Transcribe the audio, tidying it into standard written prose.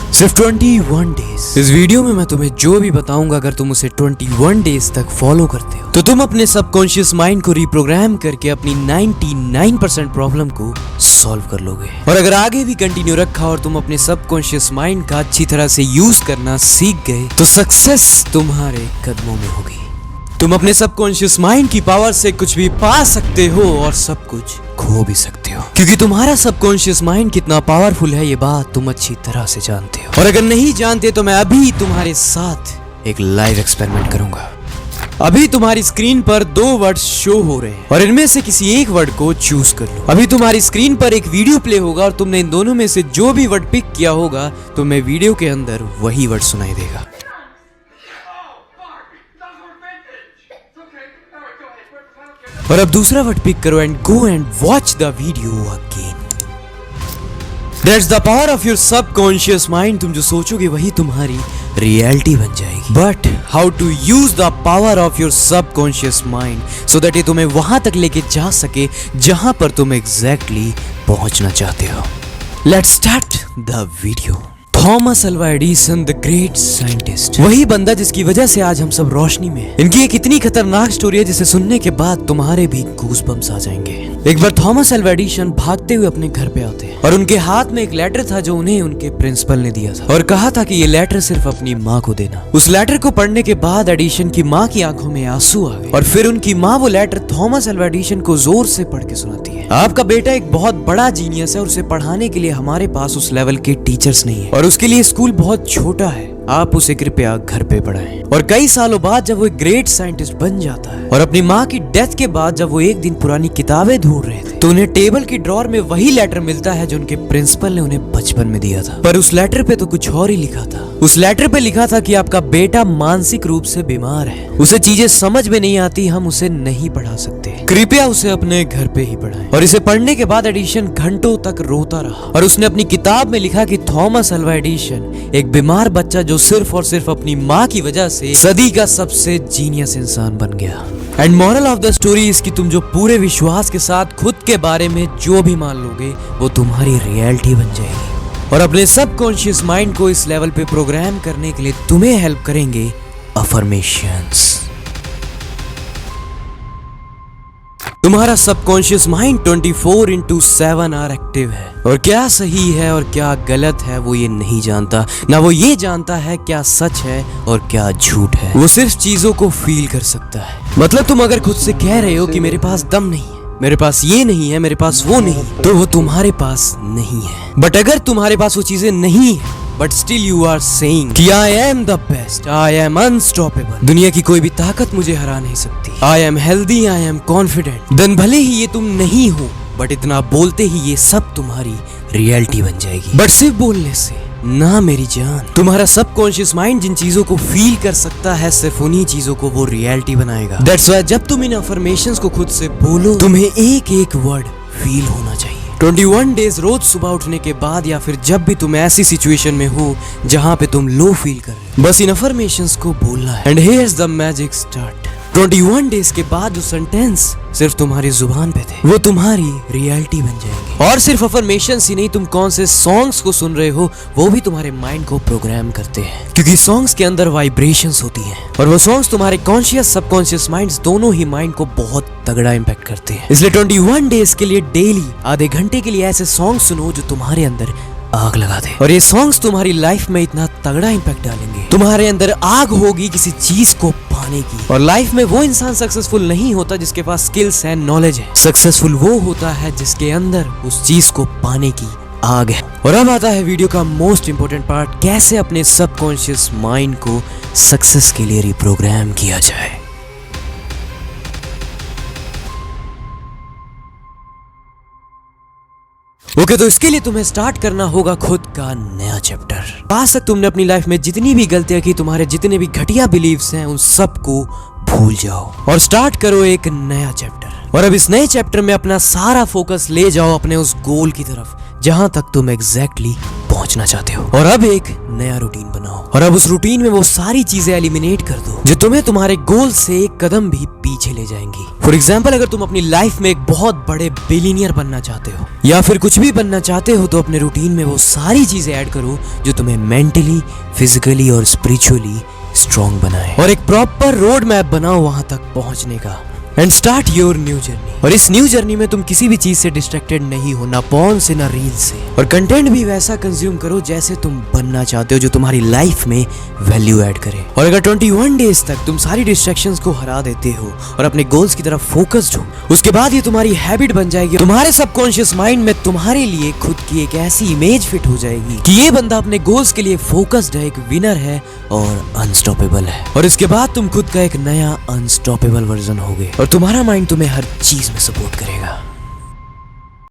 सिर्फ 21 डेज। इस वीडियो में मैं तुम्हें जो भी बताऊंगा, अगर तुम उसे 21 डेज तक फॉलो करते हो तो तुम अपने सबकॉन्शियस माइंड को रिप्रोग्राम करके अपनी 99% प्रॉब्लम को सॉल्व कर लोगे। और अगर आगे भी कंटिन्यू रखा और तुम अपने सबकॉन्शियस माइंड का अच्छी तरह से यूज करना सीख गए तो सक्सेस तुम्हारे कदमों में होगी। तुम अपने सबकॉन्शियस माइंड की पावर से कुछ भी पा सकते हो और सब कुछ खो भी सकते हो, क्योंकि तुम्हारा सबकॉन्शियस माइंड कितना पावरफुल है ये बात तुम अच्छी तरह से जानते हो। और अगर नहीं जानते तो मैं अभी तुम्हारे साथ एक लाइव एक्सपेरिमेंट करूंगा। अभी तुम्हारी स्क्रीन पर 2 वर्ड शो हो रहे हैं और इनमें से किसी एक वर्ड को चूज कर लो। अभी तुम्हारी स्क्रीन पर एक वीडियो प्ले होगा और तुमने इन दोनों में से जो भी वर्ड पिक किया होगा तुम्हें वीडियो के अंदर वही वर्ड सुनाई देगा। और अब दूसरा वर्ड पिक करो and go and watch the video again. That's the power of your subconscious mind. तुम जो सोचोगे वही तुम्हारी रियलिटी बन जाएगी। But how to use the power of your subconscious mind so that ये तुम्हें वहां तक लेके जा सके जहां पर तुम एग्जैक्टली पहुंचना चाहते हो। Let's start the video. Thomas Alva Edison, the great scientist, वही बंदा जिसकी वजह से आज हम सब रोशनी में। इनकी एक इतनी खतरनाक स्टोरी है जिसे सुनने के बाद तुम्हारे भी गूज़बम्प्स आ जाएंगे। एक बार थॉमस अल्वा एडिसन भागते हुए अपने घर पे आते हैं और उनके हाथ में एक लेटर था जो उन्हें उनके प्रिंसिपल ने दिया था और कहा था कि ये लेटर सिर्फ अपनी माँ को देना। उस लेटर को पढ़ने के बाद एडिसन की माँ की आंखों में आंसू आ गए और फिर उनकी माँ वो लेटर थॉमस अल्वा एडिसन को जोर से पढ़ के सुनाती है। आपका बेटा एक बहुत बड़ा जीनियस है और उसे पढ़ाने के लिए हमारे पास उस लेवल के टीचर्स नहीं है और उसके लिए स्कूल बहुत छोटा है। आप उसे कृपया घर पे पढ़ाएं। और कई सालों बाद जब वो एक ग्रेट साइंटिस्ट बन जाता है और अपनी माँ की डेथ के बाद जब वो एक दिन पुरानी किताबें ढूंढ रहे थे तो उन्हें टेबल की ड्रॉर में वही लेटर मिलता है जो उनके प्रिंसिपल ने उन्हें बचपन में दिया था। पर उस लेटर पे तो कुछ और ही लिखा था। उस लेटर पे लिखा था कि आपका बेटा मानसिक रूप से बीमार है, उसे चीजें समझ में नहीं आती, हम उसे नहीं पढ़ा सकते, कृपया उसे अपने घर पे ही पढ़ाएं। और इसे पढ़ने के बाद एडिसन घंटों तक रोता रहा और उसने अपनी किताब में लिखा कि थॉमस अल्वा एडिसन एक बीमार बच्चा जो सिर्फ और सिर्फ अपनी माँ की वजह से सदी का सबसे जीनियस इंसान बन गया। And moral of the story इसकी तुम जो पूरे विश्वास के साथ खुद के बारे में जो भी मान लोगे वो तुम्हारी रियलिटी बन जाएगी। और अपने सबकॉन्शियस माइंड को इस लेवल पे प्रोग्राम करने के लिए तुम्हें हेल्प करेंगे अफर्मेशंस। तुम्हारा सबकॉन्शियस माइंड 24/7 आवर एक्टिव है और क्या सही है और क्या गलत है वो ये नहीं जानता, ना वो ये जानता है क्या सच है और क्या झूठ है। वो सिर्फ चीजों को फील कर सकता है। मतलब तुम अगर खुद से कह रहे हो कि मेरे पास दम नहीं है, मेरे पास ये नहीं है, मेरे पास वो नहीं, तो वो तुम्हारे पास नहीं है। बट अगर तुम्हारे पास वो चीजें नहीं है but still you are saying कि I am the best, I am unstoppable, दुनिया की कोई भी ताकत मुझे हरा नहीं सकती, I am healthy, I am confident, then भले ही ये तुम नहीं हो बट इतना बोलते ही ये सब तुम्हारी रियलिटी बन जाएगी। बट सिर्फ बोलने से ना मेरी जान, तुम्हारा सबकॉन्शियस माइंड जिन चीजों को फील कर सकता है सिर्फ उन्हीं चीजों को वो रियलिटी बनाएगा। दैट्स व्हाई जब तुम इन अफर्मेशंस को खुद से बोलो तुम्हें एक एक वर्ड फील होना चाहिए। 21 डेज रोज सुबह उठने के बाद या फिर जब भी तुम ऐसी सिचुएशन में हो जहां पे तुम लो फील कर रहे हो, बस इन अफर्मेशंस को बोलना है। And here's the magic start. 21 days के बाद जो सेंटेंस सिर्फ तुम्हारी जुबान पे थे वो तुम्हारी रियलिटी बन जाएंगे। और सिर्फ अफर्मेशंस ही नहीं, तुम कौन से सॉन्ग्स को सुन रहे हो वो भी तुम्हारे माइंड को प्रोग्राम करते हैं, क्योंकि सॉन्ग्स के अंदर वाइब्रेशंस होती हैं और वो सॉन्ग्स तुम्हारे कॉन्शियस सबकॉन्शियस माइंड्स दोनों ही माइंड को बहुत तगड़ा इंपैक्ट करते हैं। इसलिए 21 डेज के लिए डेली आधे घंटे के लिए ऐसे सॉन्ग सुनो जो तुम्हारे अंदर आग लगा दे। और ये सॉन्ग्स तुम्हारी लाइफ में इतना तगड़ा इंपैक्ट डालेंगे, तुम्हारे अंदर आग होगी किसी चीज को पाने की। और लाइफ में वो इंसान सक्सेसफुल नहीं होता जिसके पास स्किल्स एंड नॉलेज है, सक्सेसफुल वो होता है जिसके अंदर उस चीज को पाने की आग है। और अब आता है वीडियो का मोस्ट इंपोर्टेंट पार्ट, कैसे अपने सबकॉन्शियस माइंड को सक्सेस के लिए रिप्रोग्राम किया जाए। ओके तो इसके लिए तुम्हें स्टार्ट करना होगा खुद का नया चैप्टर। आज तक तुमने अपनी लाइफ में जितनी भी गलतियां की, तुम्हारे जितने भी घटिया बिलीव्स हैं, उन सबको भूल जाओ और स्टार्ट करो एक नया चैप्टर। और अब इस नए चैप्टर में अपना सारा फोकस ले जाओ अपने उस गोल की तरफ जहां तक तुम एग्जैक्टली पहुंचना चाहते हो। और अब एक नया रूटीन बनाओ और अब उस रूटीन में वो सारी चीजें एलिमिनेट कर दो जो तुम्हें तुम्हारे गोल से एक कदम भी पीछे ले जाएंगी। फॉर एग्जाम्पल, अगर तुम अपनी लाइफ में एक बहुत बड़े बिलियनियर बनना चाहते हो या फिर कुछ भी बनना चाहते हो तो अपने रूटीन में वो सारी चीजें ऐड करो जो तुम्हें मेंटली, फिजिकली और स्पिरिचुअली स्ट्रॉन्ग बनाए और एक प्रॉपर रोड मैप बनाओ वहां तक पहुंचने का। And start your new journey. और इस न्यू जर्नी में तुम किसी भी चीज से डिस्ट्रैक्टेड नहीं हो, ना पॉर्न से ना रील से, और कंटेंट भी वैसा कंज्यूम करो जैसे तुम बनना चाहते हो, जो तुम्हारी लाइफ में वैल्यू ऐड करे। और अगर 21 डेज तक तुम सारी डिस्ट्रैक्शंस को हरा देते हो और अपने गोल्स की तरफ फोकस्ड हो, उसके बाद ये तुम्हारी हैबिट बन जाएगी। तुम्हारे सबकॉन्शियस माइंड में तुम्हारे लिए खुद की एक ऐसी इमेज फिट हो जाएगी कि ये बंदा अपने गोल्स के लिए फोकस्ड है, एक विनर है और अनस्टॉपेबल है। और इसके बाद तुम खुद का एक नया अनस्टॉपेबल वर्जन होगे और तुम्हारा माइंड तुम्हें हर चीज में सपोर्ट करेगा।